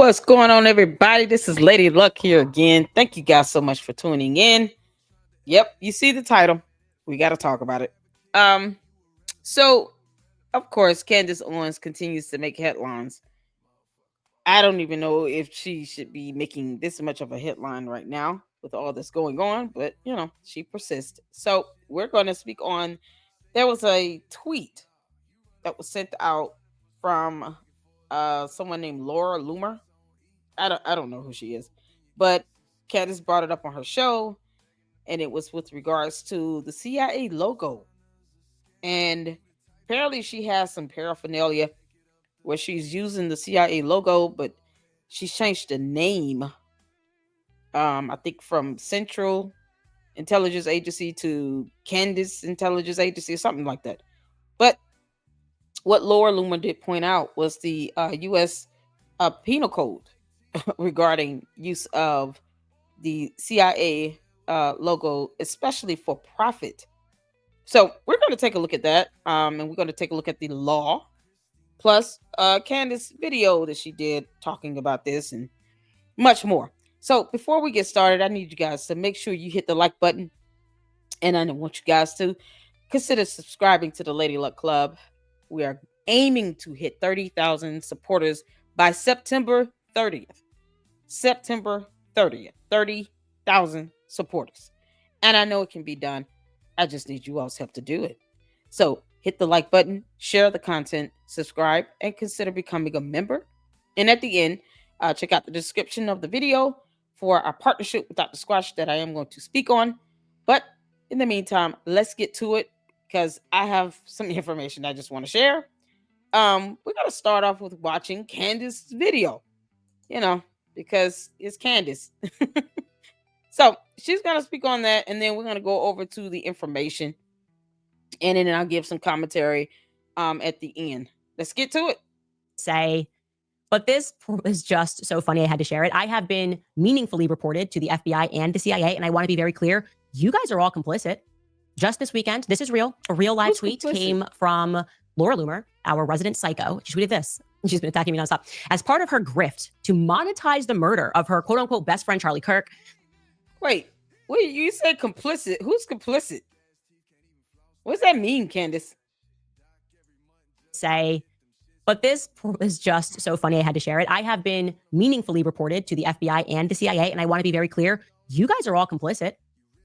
What's going on, everybody? This is Lady Luck here again. Thank you guys so much for tuning in. Yep, you see the title. We got to talk about it. Um, so of course, Candace Owens continues to make headlines. I don't even know if she should be making this much of a headline right now with all that's going on, but she persists. So we're going to speak on. There was a tweet that was sent out from someone named Laura Loomer. I don't know who she is, but Candace brought it up on her show, and it was with regards to the CIA logo. And apparently, she has some paraphernalia where she's using the CIA logo, but she's changed the name. I think from Central Intelligence Agency to Candace Intelligence Agency or something like that. But what Laura Loomer did point out was the U.S. Penal Code regarding use of the CIA logo, especially for profit. So we're going to take a look at that, and we're going to take a look at the law, plus Candace's video that she did talking about this and much more. So before we get started, I need you guys to make sure you hit the like button, and I want you guys to consider subscribing to the Lady Luck Club. We are aiming to hit 30,000 supporters by September 30th. September 30th. 30,000 supporters. And I know it can be done. I just need you all's help to do it. So hit the like button, share the content, subscribe, and consider becoming a member. And at the end, check out the description of the video for our partnership with Dr. Squash that I am going to speak on. But in the meantime, let's get to it because I have some information I just want to share. We're going to start off with watching Candace's video, because it's Candace. So she's going to speak on that, and then we're going to go over to the information, and then I'll give some commentary at the end. Let's get to it. But this is just so funny I had to share it. I have been meaningfully reported to the FBI and the CIA, and I want to be very clear. You guys are all complicit. Just this weekend, this is real. A real live tweet came from Laura Loomer, our resident psycho. She tweeted this. She's been attacking me nonstop. As part of her grift to monetize the murder of her quote-unquote best friend, Charlie Kirk. Wait, you say complicit. Who's complicit? What does that mean, Candace? But this is just so funny I had to share it. I have been meaningfully reported to the FBI and the CIA, and I want to be very clear. You guys are all complicit.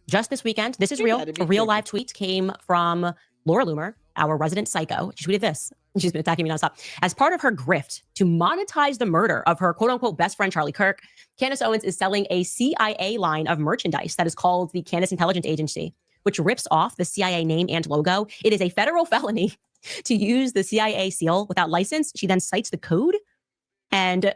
Just this weekend, this is real. A real live tweet came from Laura Loomer, our resident psycho. She tweeted this. She's been attacking me nonstop. As part of her grift to monetize the murder of her quote-unquote best friend, Charlie Kirk, Candace Owens is selling a CIA line of merchandise that is called the Candace Intelligence Agency, which rips off the CIA name and logo. It is a federal felony to use the CIA seal without license. She then cites the code and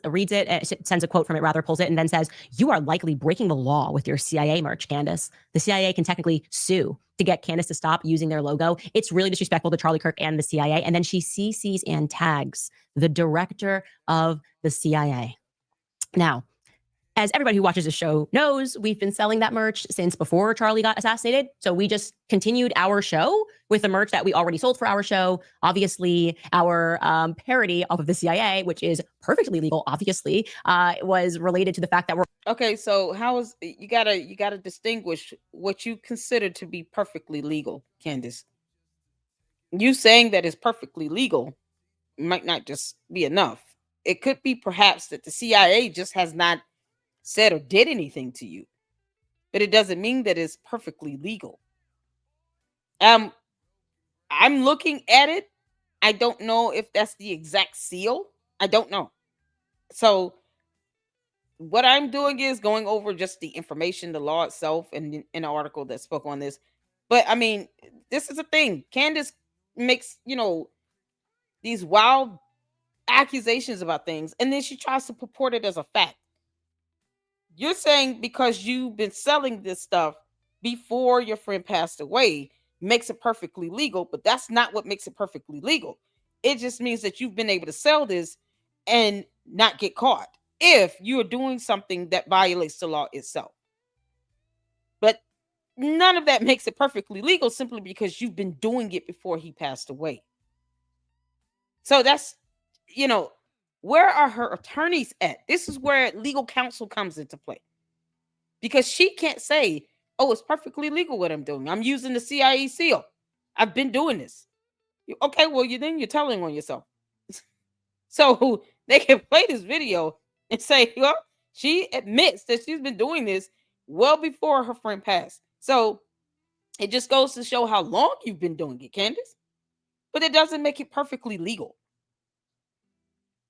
reads it, sends a quote from it, pulls it, and then says, "You are likely breaking the law with your CIA merch, Candace. The CIA can technically sue to get Candace to stop using their logo. It's really disrespectful to Charlie Kirk and the CIA." And then she CCs and tags the director of the CIA. Now, as everybody who watches the show knows, we've been selling that merch since before Charlie got assassinated. So we just continued our show with the merch that we already sold for our show. Obviously, our parody off of the CIA, which is perfectly legal, obviously, was related to the fact that we're... Okay, so how is you gotta distinguish what you consider to be perfectly legal, Candace. You saying that is perfectly legal might not just be enough. It could be perhaps that the CIA just has not said or did anything to you, but it doesn't mean that it's perfectly legal. I'm looking at it. I don't know if that's the exact seal. I don't know. So what I'm doing is going over just the information, the law itself, and an article that spoke on this. But I mean, this is a thing. Candace makes, these wild accusations about things, and then she tries to purport it as a fact. You're saying because you've been selling this stuff before your friend passed away makes it perfectly legal, but that's not what makes it perfectly legal. It just means that you've been able to sell this and not get caught if you're doing something that violates the law itself. But none of that makes it perfectly legal simply because you've been doing it before he passed away. So that's, Where are her attorneys at? This is where legal counsel comes into play. Because she can't say, oh, it's perfectly legal what I'm doing. I'm using the CIA seal. I've been doing this. Okay, well, you're telling on yourself. So they can play this video and say, well, she admits that she's been doing this well before her friend passed. So it just goes to show how long you've been doing it, Candace. But it doesn't make it perfectly legal.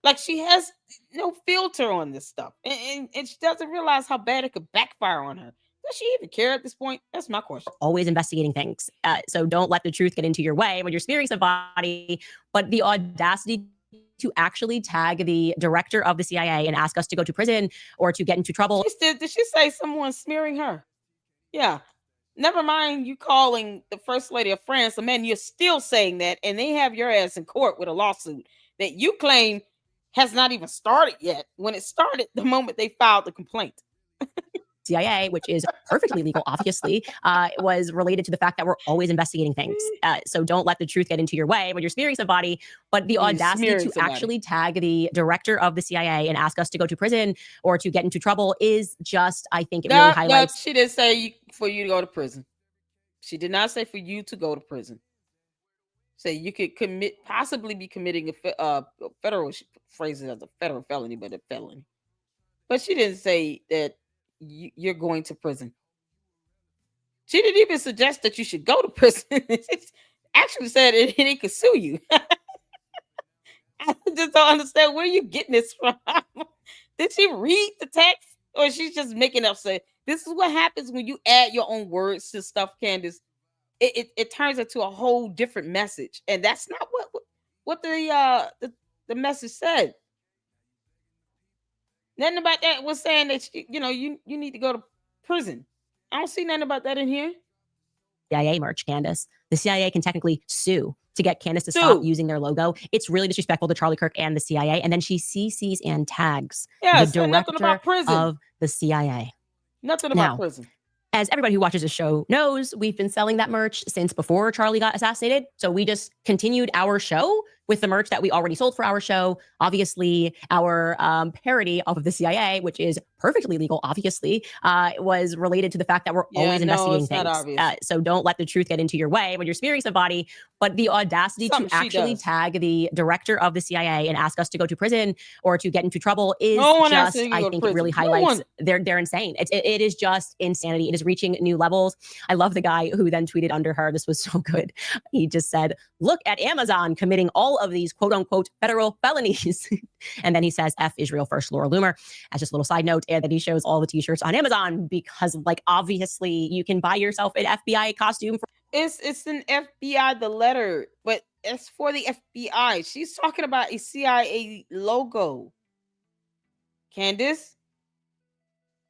Like, she has no filter on this stuff. And she doesn't realize how bad it could backfire on her. Does she even care at this point? That's my question. Always investigating things. So don't let the truth get into your way when you're smearing somebody. But the audacity to actually tag the director of the CIA and ask us to go to prison or to get into trouble. Did she say someone's smearing her? Yeah. Never mind you calling the first lady of France a man, you're still saying that, and they have your ass in court with a lawsuit that you claim has not even started yet, when it started the moment they filed the complaint. CIA, which is perfectly legal, obviously, was related to the fact that we're always investigating things. So don't let the truth get into your way when you're smearing somebody. But the audacity to actually tag the director of the CIA and ask us to go to prison or to get into trouble is just, I think it really highlights. She didn't say for you to go to prison. She did not say for you to go to prison. Say you could possibly be committing a federal phrases as a federal felony, but a felony. But she didn't say that you're going to prison. She didn't even suggest that you should go to prison. She actually said it could sue you. I just don't understand where you're getting this from. Did she read the text, or she's just making up? Say this is what happens when you add your own words to stuff, Candace. It turns into a whole different message, and that's not what the message said. Nothing about that was saying that you need to go to prison. I don't see nothing about that in here. CIA merch, Candace. The CIA can technically sue to get Candace to stop using their logo. It's really disrespectful to Charlie Kirk and the CIA. And then she CCs and tags the director of the CIA. Nothing about prison. As everybody who watches the show knows, we've been selling that merch since before Charlie got assassinated. So we just continued our show with the merch that we already sold for our show. Obviously, our parody of the CIA, which is perfectly legal, obviously, was related to the fact that we're always investigating things. So don't let the truth get into your way when you're smearing somebody. But the audacity to actually tag the director of the CIA and ask us to go to prison or to get into trouble is just, I think it really highlights they're insane. It is just insanity. It is reaching new levels. I love the guy who then tweeted under her. This was so good. He just said, look at Amazon committing all of these quote unquote federal felonies. And then he says, F Israel first, Laura Loomer, as just a little side note. And then he shows all the t-shirts on Amazon because, like, obviously you can buy yourself an FBI costume. It's an FBI, the letter, but it's for the FBI. She's talking about a CIA logo. Candace,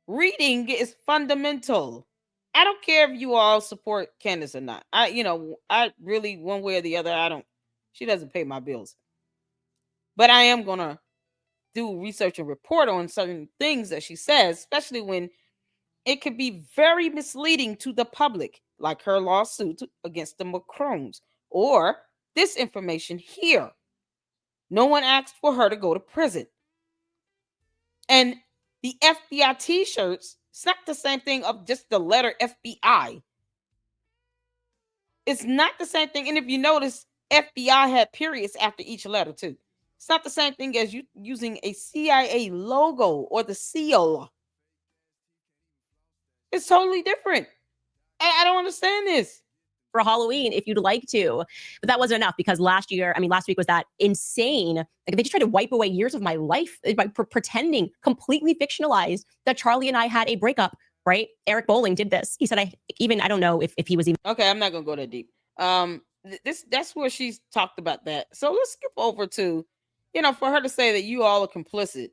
reading is fundamental. I don't care if you all support Candace or not. I really, one way or the other, she doesn't pay my bills. But I am going to do research and report on certain things that she says, especially when it could be very misleading to the public, like her lawsuit against the Macrons, or this information here. No one asked for her to go to prison. And the FBI t-shirts, it's not the same thing of just the letter FBI. It's not the same thing. And if you notice, FBI had periods after each letter too. It's not the same thing as you using a CIA logo or the seal. It's totally different. I don't understand this. For Halloween, if you'd like to. But that wasn't enough because last week was that insane. Like, they just tried to wipe away years of my life by pretending, completely fictionalized, that Charlie and I had a breakup, right? Eric Bolling did this. He said, I don't know if he was even. Okay, I'm not going to go that deep. That's where she's talked about that. So let's skip over to, for her to say that you all are complicit.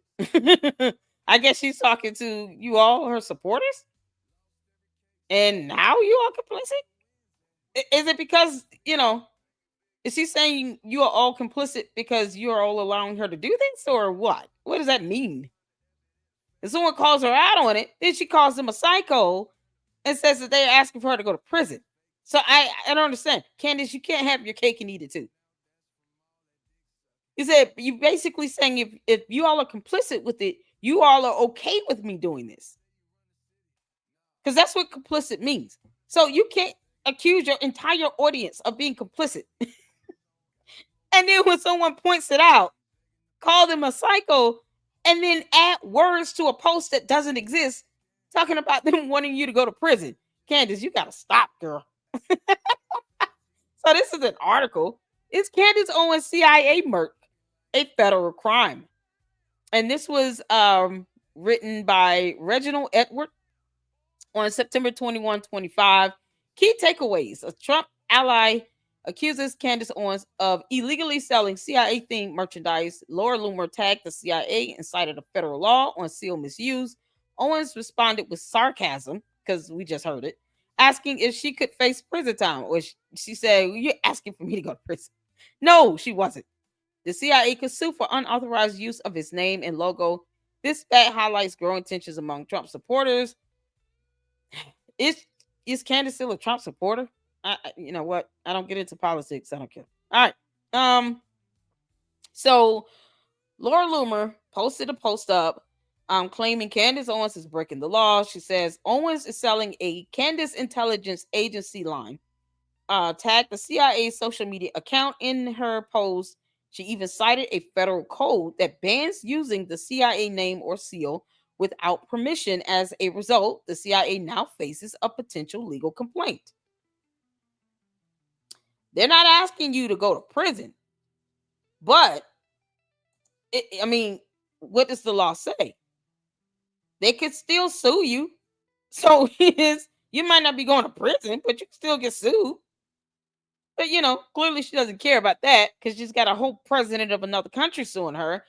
I guess she's talking to you all, her supporters. And now you are complicit? Is it because, is she saying you are all complicit because you're all allowing her to do this, or what? What does that mean? If someone calls her out on it, then she calls them a psycho and says that they're asking for her to go to prison. So I don't understand. Candace, you can't have your cake and eat it too. He said, you basically saying if you all are complicit with it, you all are okay with me doing this. Because that's what complicit means. So you can't accuse your entire audience of being complicit. And then when someone points it out, call them a psycho, and then add words to a post that doesn't exist, talking about them wanting you to go to prison. Candace, you gotta stop, girl. So this is an article. Is Candace Owens CIA murk a federal crime? And this was written by Reginald Edward on September 21, 25. Key takeaways. A Trump ally accuses Candace Owens of illegally selling CIA-themed merchandise. Laura Loomer tagged the CIA and cited a federal law on seal misuse. Owens responded with sarcasm, because we just heard it, asking if she could face prison time. Or she said, you're asking for me to go to prison. No, she wasn't. The CIA could sue for unauthorized use of its name and logo. This fact highlights growing tensions among Trump supporters. Is Candace still a Trump supporter? You know what? I don't get into politics. I don't care. All right. So Laura Loomer posted a post up claiming Candace Owens is breaking the law. She says Owens is selling a Candace intelligence agency line. Tagged the CIA social media account in her post. She even cited a federal code that bans using the CIA name or seal without permission. As a result, the CIA now faces a potential legal complaint. They're not asking you to go to prison, but what does the law say? They could still sue you. So you might not be going to prison, but you can still get sued. But, clearly she doesn't care about that because she's got a whole president of another country suing her.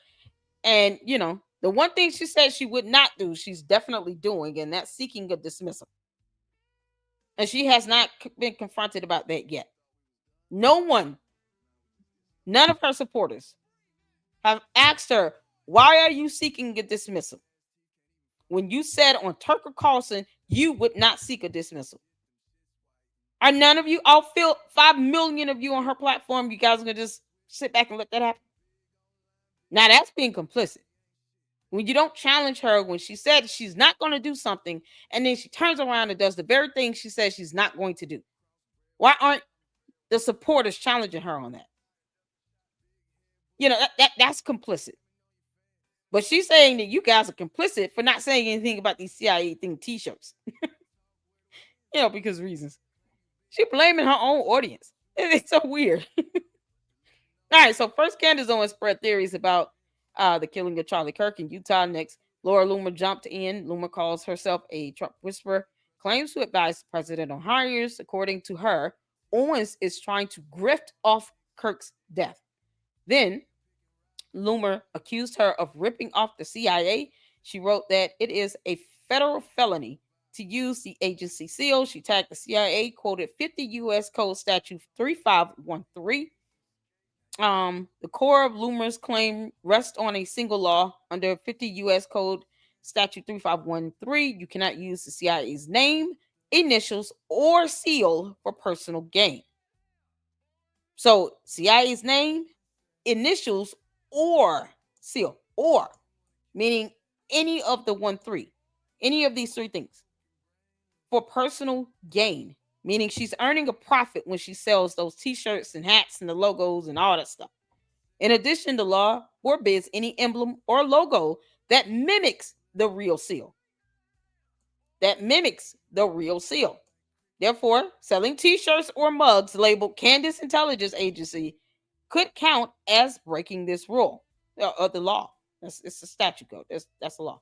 And, the one thing she said she would not do, she's definitely doing, and that's seeking a dismissal. And she has not been confronted about that yet. None of her supporters have asked her, why are you seeking a dismissal? When you said on Tucker Carlson, you would not seek a dismissal. Are none of you, all 5 million of you on her platform, you guys are going to just sit back and let that happen? Now that's being complicit. When you don't challenge her when she said she's not going to do something, and then she turns around and does the very thing she says she's not going to do. Why aren't the supporters challenging her on that? That's complicit. But she's saying that you guys are complicit for not saying anything about these CIA thing t-shirts. Because reasons. She's blaming her own audience. It's so weird. All right, so first Candace Owens spread theories about the killing of Charlie Kirk in Utah. Next, Laura Loomer jumped in. Loomer calls herself a Trump whisperer, claims to advise the president on hires. According to her, Owens is trying to grift off Kirk's death. Then Loomer accused her of ripping off the CIA. She wrote that it is a federal felony to use the agency seal. She tagged the CIA, quoted 50 U.S. Code Statute 3513. The core of Loomer's claim rests on a single law under 50 U.S. Code Statute 3513. You cannot use the CIA's name, initials, or seal for personal gain. So CIA's name, initials, or seal, or meaning any of the 1-3, any of these three things for personal gain, meaning she's earning a profit when she sells those t-shirts and hats and the logos and all that stuff. In addition, the law forbids any emblem or logo that mimics the real seal. Therefore, selling t-shirts or mugs labeled Candace Intelligence Agency could count as breaking this rule of the law. It's a statute code. That's the law.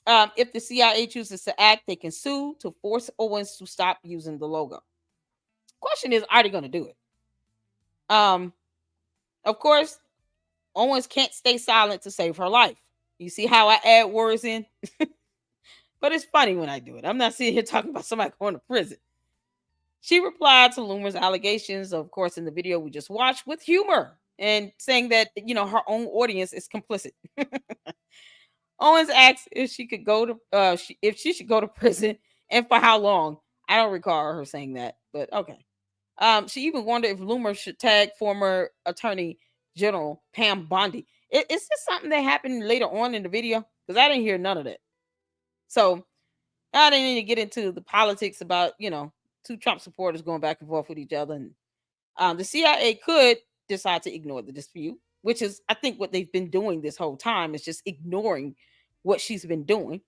If the CIA chooses to act, they can sue to force Owens to stop using the logo. Question is, are they going to do it? Of course, Owens can't stay silent to save her life. You see how I add words in? But it's funny when I do it. I'm not sitting here talking about somebody going to prison. She replied to Loomer's allegations, of course, in the video we just watched, with humor and saying that, her own audience is complicit. Owens asked if she could go to if she should go to prison and for how long. I don't recall her saying that, but okay. She even wondered if Loomer should tag former attorney General Pam Bondi. It's just something that happened later on in the video because I didn't hear none of that. So I didn't need to get into the politics about, two Trump supporters going back and forth with each other. And the CIA could decide to ignore the dispute, which is, I think, what they've been doing this whole time, is just ignoring what she's been doing.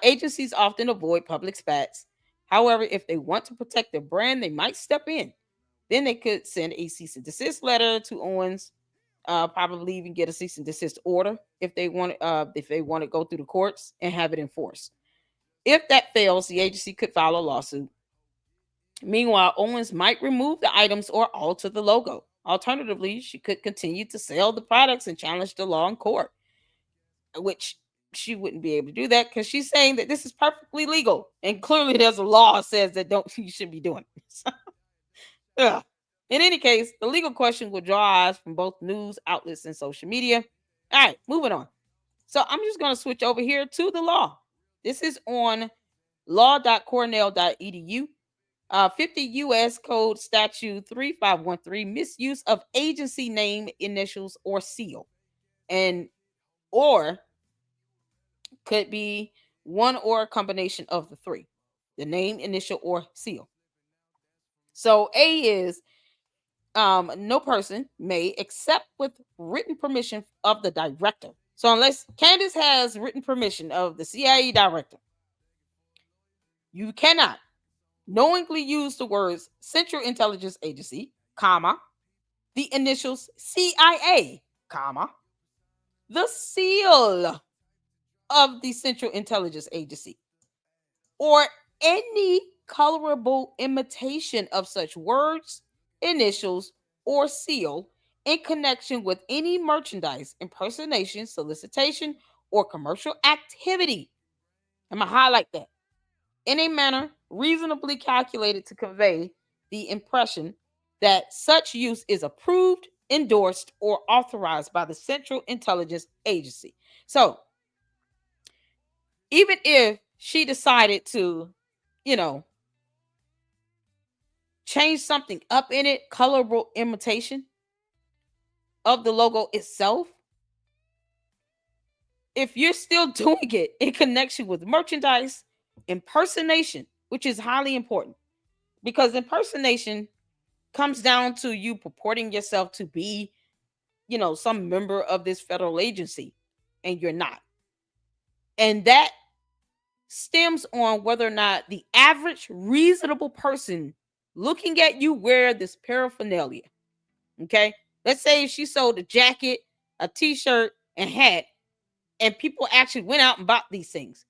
Agencies often avoid public spats. However, if they want to protect their brand, they might step in. Then they could send a cease and desist letter to Owens, probably even get a cease and desist order if they want to go through the courts and have it enforced. If that fails, the agency could file a lawsuit. Meanwhile, Owens might remove the items or alter the logo. Alternatively, she could continue to sell the products and challenge the law in court, which she wouldn't be able to do that because she's saying that this is perfectly legal, and clearly there's a law that says that you shouldn't be doing it. So, in any case, the legal question will draw eyes from both news outlets and social media. All right, moving on. So I'm just going to switch over here to the law. This is on law.cornell.edu. 50 U.S. Code Statute 3513, misuse of agency name, initials, or seal. And or could be one or a combination of the three: the name, initial, or seal. So A is no person may, except with written permission of the director. So unless Candace has written permission of the CIA director, you cannot knowingly use the words Central Intelligence Agency, comma, the initials CIA, comma, the seal of the Central Intelligence Agency, or any colorable imitation of such words, initials, or seal in connection with any merchandise, impersonation, solicitation, or commercial activity. I'm going to highlight that. In a manner reasonably calculated to convey the impression that such use is approved, endorsed, or authorized by the Central Intelligence Agency. So, even if she decided to, change something up in it, colorable imitation of the logo itself, if you're still doing it in connection with merchandise, impersonation, which is highly important, because impersonation comes down to you purporting yourself to be, some member of this federal agency, and you're not. And that stems on whether or not the average reasonable person looking at you wear this paraphernalia. Okay? Let's say she sold a jacket, a t-shirt, and hat, and people actually went out and bought these things.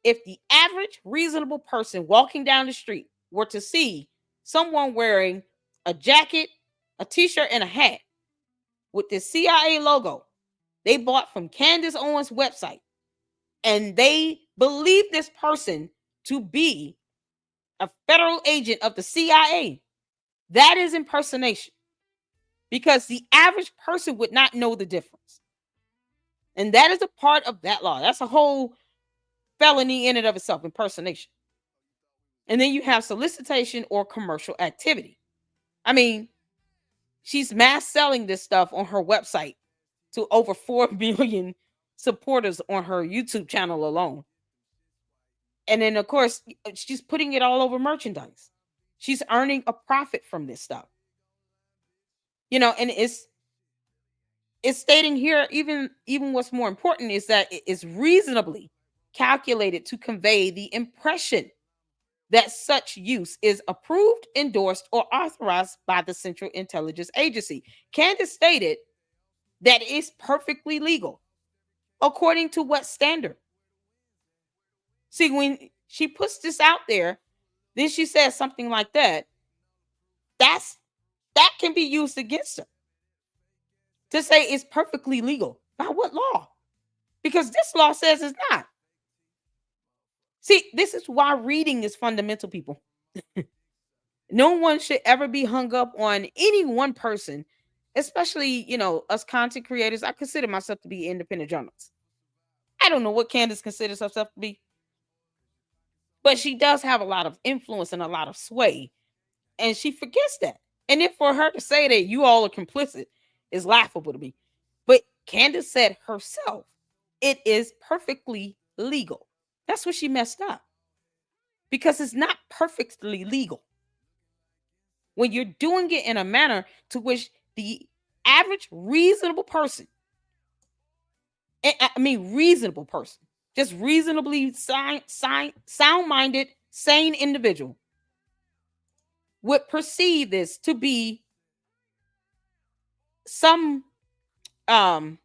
If the average reasonable person walking down the street were to see someone wearing a jacket, a t-shirt, and a hat with the CIA logo they bought from Candace Owens' website, and they believe this person to be a federal agent of the CIA, that is impersonation, because the average person would not know the difference. And that is a part of that law. That's a whole felony in and of itself, impersonation. And then you have solicitation or commercial activity. I mean, she's mass selling this stuff on her website to over 4 million supporters on her YouTube channel alone. And then, of course, she's putting it all over merchandise. She's earning a profit from this stuff. And it's stating here, even what's more important is that it is reasonably calculated to convey the impression that such use is approved, endorsed, or authorized by the Central Intelligence Agency. Candace stated that it's perfectly legal. According to what standard? See, when she puts this out there, then she says something like that. That can be used against her to say it's perfectly legal. By what law? Because this law says it's not. See, this is why reading is fundamental, people. No one should ever be hung up on any one person, especially, us content creators. I consider myself to be independent journalist. I don't know what Candace considers herself to be, but she does have a lot of influence and a lot of sway, and she forgets that. And if for her to say that you all are complicit, is laughable to me. But Candace said herself, it is perfectly legal. That's what she messed up. Because it's not perfectly legal. When you're doing it in a manner to which the average reasonable person, I mean reasonable person, just reasonably sound-minded, sane individual would perceive this to be some form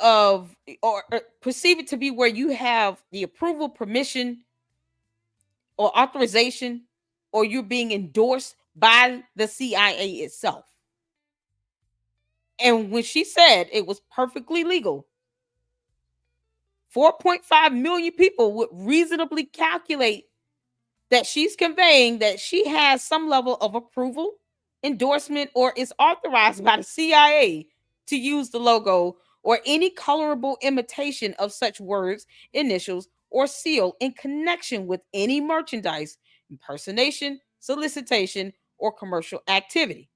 of, or perceive it to be where you have the approval, permission, or authorization, or you're being endorsed by the CIA itself. And when she said it was perfectly legal, 4.5 million people would reasonably calculate that she's conveying that she has some level of approval, endorsement, or is authorized by the CIA to use the logo or any colorable imitation of such words, initials, or seal in connection with any merchandise, impersonation, solicitation, or commercial activity.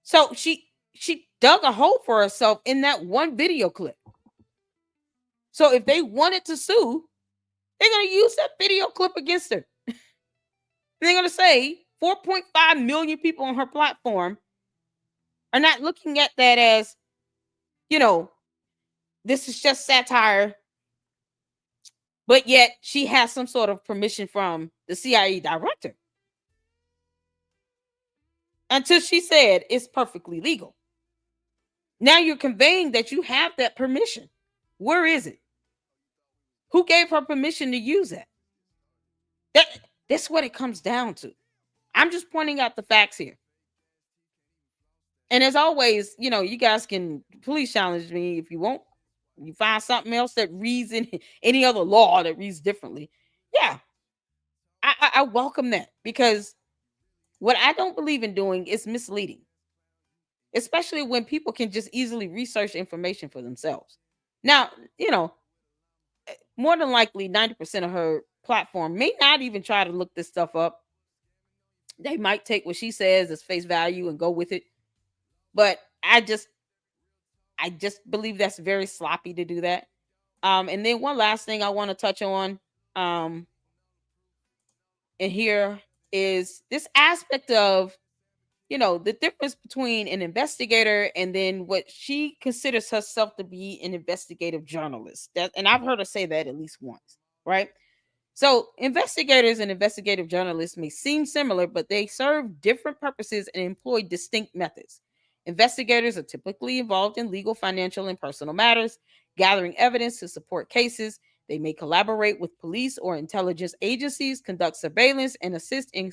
So she dug a hole for herself in that one video clip. So if they wanted to sue, they're going to use that video clip against her. They're going to say 4.5 million people on her platform are not looking at that as, this is just satire. But yet she has some sort of permission from the CIA director. Until she said it's perfectly legal. Now you're conveying that you have that permission. Where is it? Who gave her permission to use it? That's what it comes down to. I'm just pointing out the facts here. And as always, you guys can please challenge me if you want. You find something else that reads in any other law that reads differently. Yeah, I welcome that, because what I don't believe in doing is misleading, especially when people can just easily research information for themselves. Now, more than likely 90% of her platform may not even try to look this stuff up. They might take what she says as face value and go with it. But I just believe that's very sloppy to do that. And then one last thing I want to touch on, and here is this aspect of, the difference between an investigator and then what she considers herself to be an investigative journalist. And I've heard her say that at least once, right? So investigators and investigative journalists may seem similar, but they serve different purposes and employ distinct methods. Investigators are typically involved in legal, financial, and personal matters, gathering evidence to support cases. They may collaborate with police or intelligence agencies, conduct surveillance, and assist in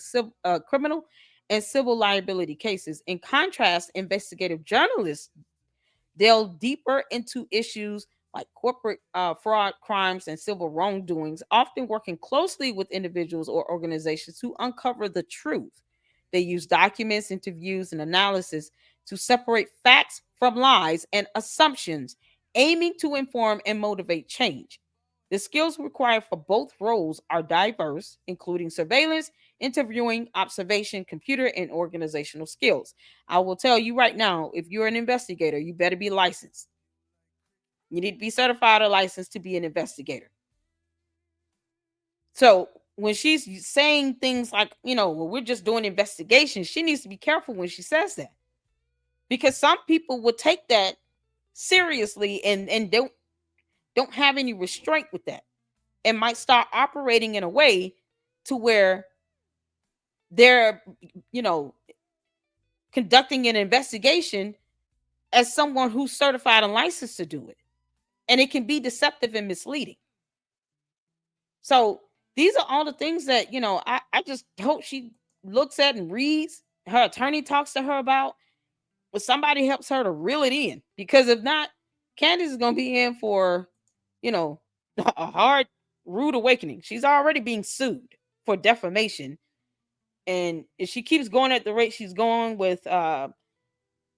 criminal and civil liability cases. In contrast, investigative journalists delve deeper into issues like corporate fraud, crimes, and civil wrongdoings, often working closely with individuals or organizations to uncover the truth. They use documents, interviews, and analysis to separate facts from lies and assumptions, aiming to inform and motivate change. The skills required for both roles are diverse, including surveillance, interviewing, observation, computer, and organizational skills. I will tell you right now, if you're an investigator, you better be licensed. You need to be certified or licensed to be an investigator. So when she's saying things like, well, we're just doing investigations, she needs to be careful when she says that. Because some people will take that seriously and don't have any restraint with that, and might start operating in a way to where they're, conducting an investigation as someone who's certified and licensed to do it. And it can be deceptive and misleading. So these are all the things that, I just hope she looks at and reads. Her attorney talks to her about, but somebody helps her to reel it in. Because if not, Candace is going to be in for, a hard, rude awakening. She's already being sued for defamation. And if she keeps going at the rate she's going with, the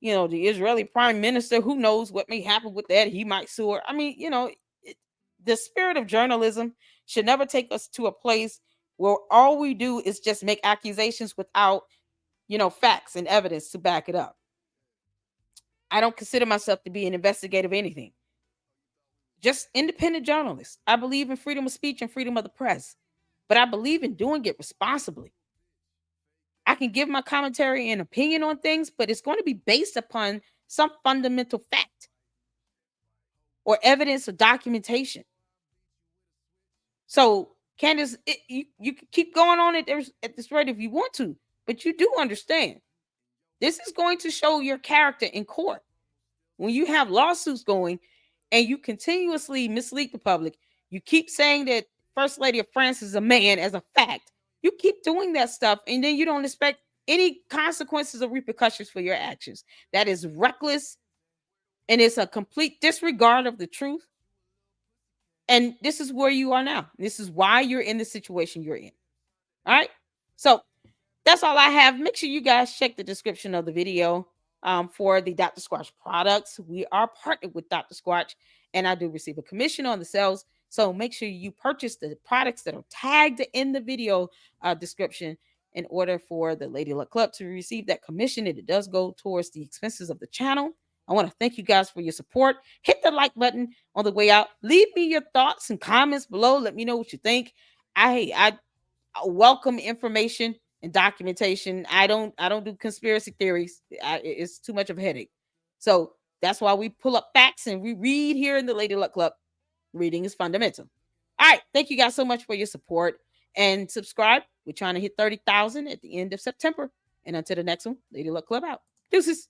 Israeli prime minister, who knows what may happen with that? He might sue her. I mean, the spirit of journalism should never take us to a place where all we do is just make accusations without, facts and evidence to back it up. I don't consider myself to be an investigative anything. Just independent journalist. I believe in freedom of speech and freedom of the press, but I believe in doing it responsibly. I can give my commentary and opinion on things, but it's going to be based upon some fundamental fact or evidence or documentation. So, Candace, you can keep going on at this rate if you want to, but you do understand this is going to show your character in court. When you have lawsuits going and you continuously mislead the public, you keep saying that First Lady of France is a man as a fact. You keep doing that stuff, and then you don't expect any consequences or repercussions for your actions. That is reckless, and it's a complete disregard of the truth. And this is where you are now. This is why you're in the situation you're in. All right. So that's all I have. Make sure you guys check the description of the video for the Dr. Squatch products. We are partnered with Dr. Squatch, and I do receive a commission on the sales. So make sure you purchase the products that are tagged in the video description in order for the Lady Luck Club to receive that commission. And it does go towards the expenses of the channel. I want to thank you guys for your support. Hit the like button on the way out. Leave me your thoughts and comments below. Let me know what you think. I welcome information and documentation. I don't do conspiracy theories. It's too much of a headache. So that's why we pull up facts and we read here in the Lady Luck Club. Reading is fundamental. All right. Thank you guys so much for your support and subscribe. We're trying to hit 30,000 at the end of September. And until the next one, Lady Luck Club out. Deuces.